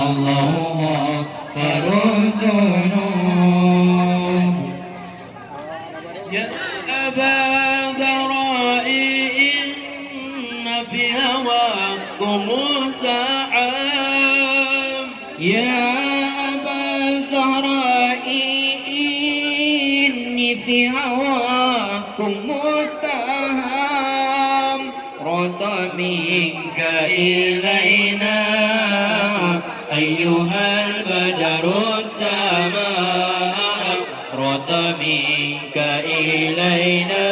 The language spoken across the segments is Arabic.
الله غفر الذنوب يا أبا ذراء إن في هواكم سعام يا أبا الزهراء إني في هواكم مستهام رد منك إلينا أيها البدر التمام رد منك إلينا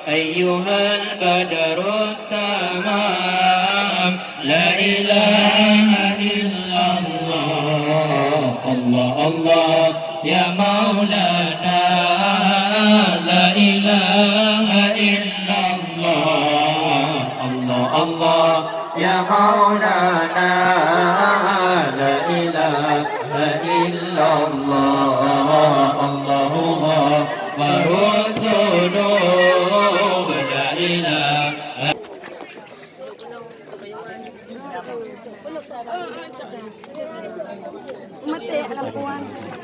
أيها البدر التمام لا إله إلا الله الله الله يا مولانا لا إله إلا الله الله الله يا مولانا لا إله إلا الله الله غفر الذنوب لا إله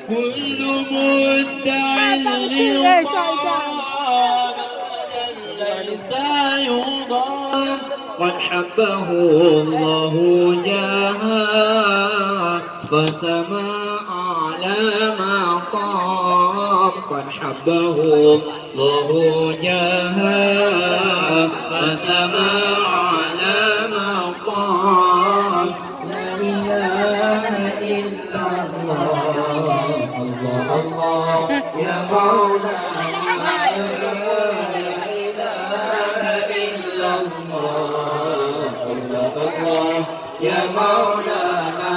كل مدعي للرضا ليس يضام قد حبه الله جاها فسما على مقام قد حبه الله جاها فسما على مقام لا إله إلا الله الله الله يا مولانا لا إله إلا الله الله الله يا مولانا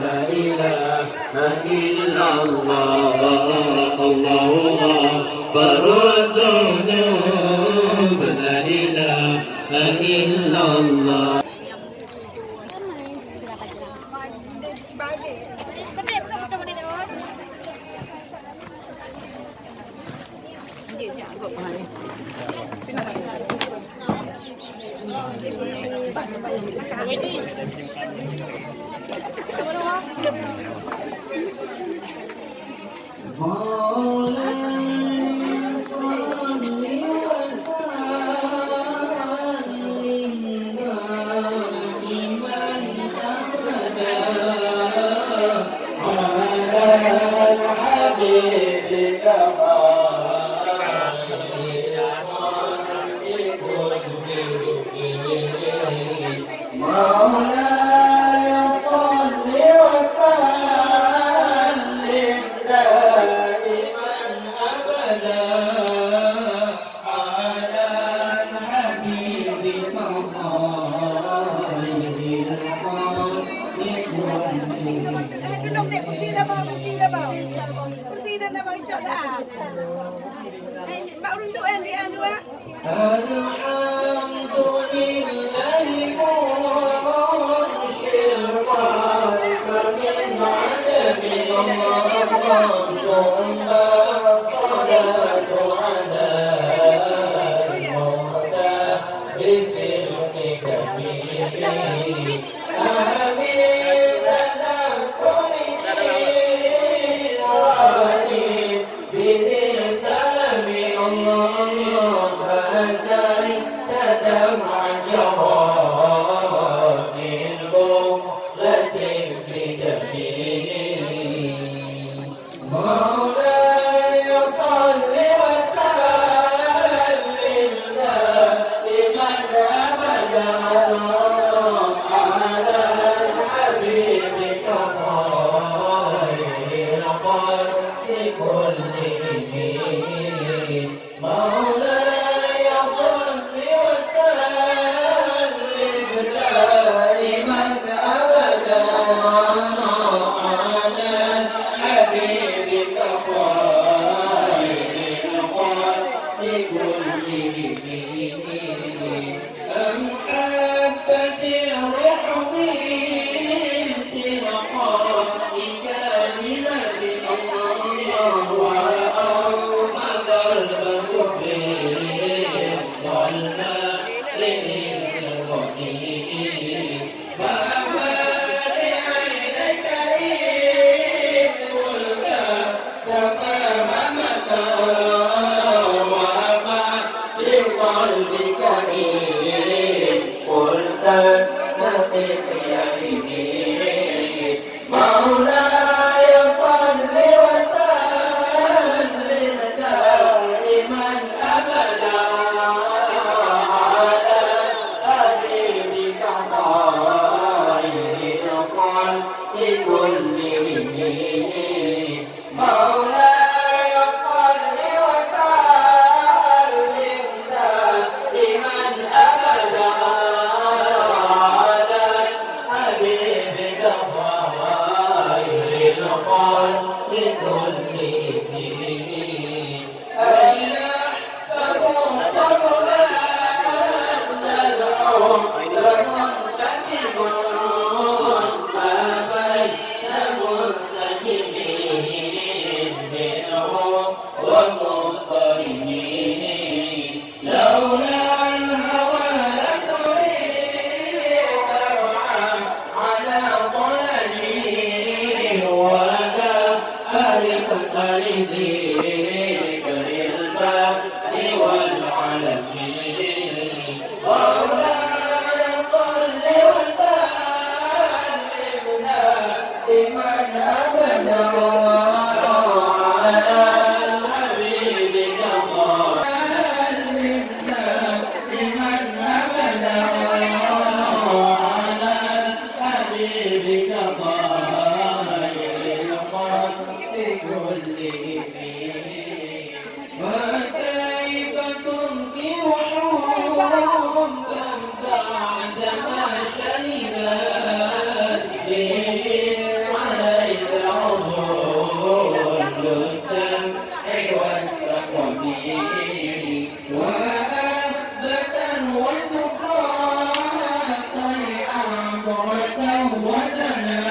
لا إله إلا الله الله غفر الذنوب لا إله إلا الله لكل حين مولاي صل وسلم دائما أبدا على حبيبك خير الخلق كلهم أيحسب صبرا ندعو لمنتجب ما بين منسجمين منه ومضطربين لولا الهوى لتريد على ضللي ولا أهل قلبي كالبحر والعلم مولاي صل وسلم دائما أبدا على حبيبك وسلم دائما أبدا على حبيبك خير الخلق كلهم وكيف تنكر حبا بعدما شهدت به عليك عهود الدمع والسقم وأثبتا وتقاطع عبرة وزنا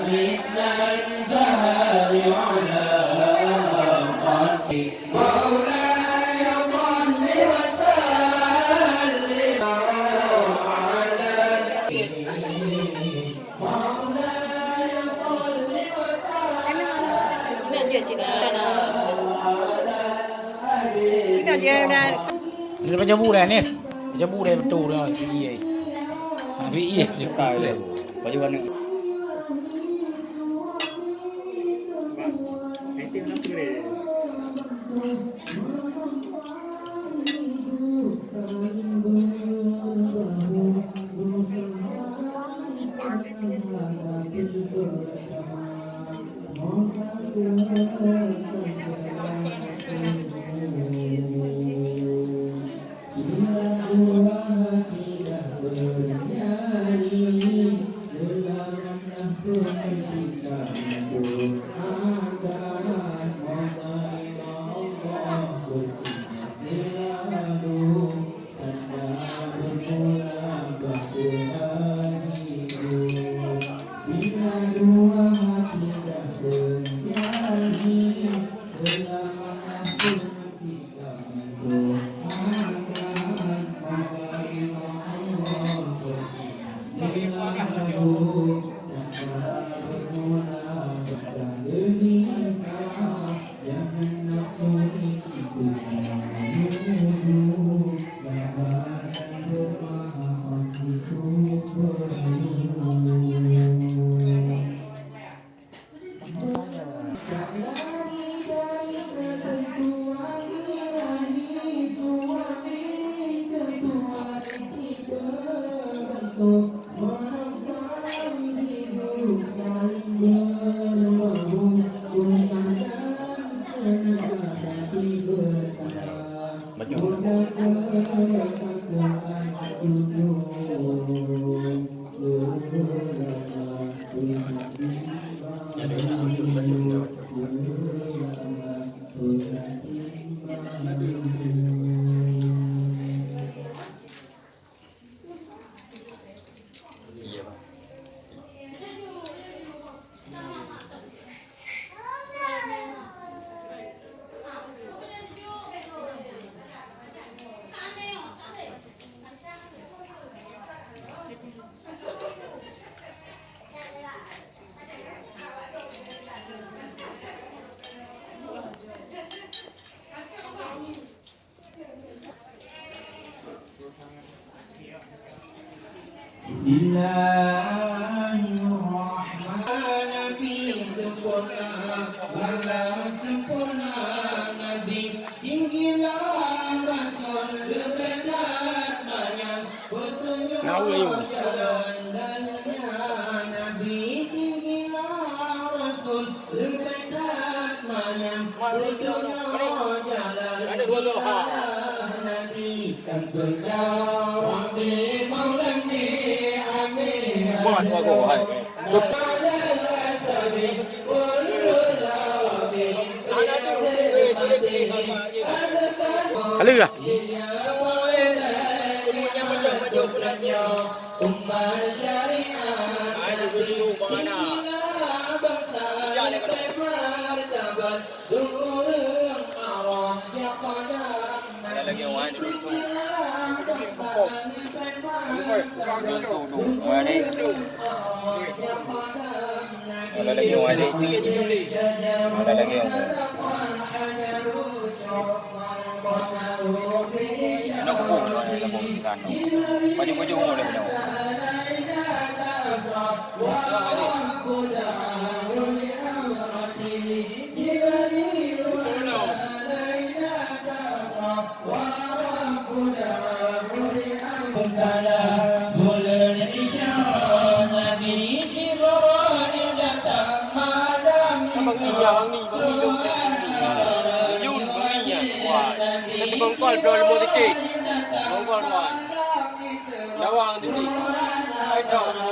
مثل البهار على قلبي مولاي صل وسلم على مولاي صل وسلم Kita je dah. Ini macam bulan ni. Macam bulan betul dah. Iya. Habis iya. Cakap dia. Baju warna. Bismillahirrahmanirrahim. Wala sempurna Nabi tinggilah Rasul benar banyak petunjuk jalan dan Nabi Ada dua tu. Ha. Buat aku hai. Kali lah. Lagi orang ni tu. Orang ni. Ada lagi orang ni. Ada lagi orang. Nak buku mana nak buku kan. Baju-baju orang dah punya. Bang ni dong. Yun bang ni ya. Wah. Nanti bangkol berapa lebih sikit. Bangkol tuan. Jawang tu ni. Ai dah.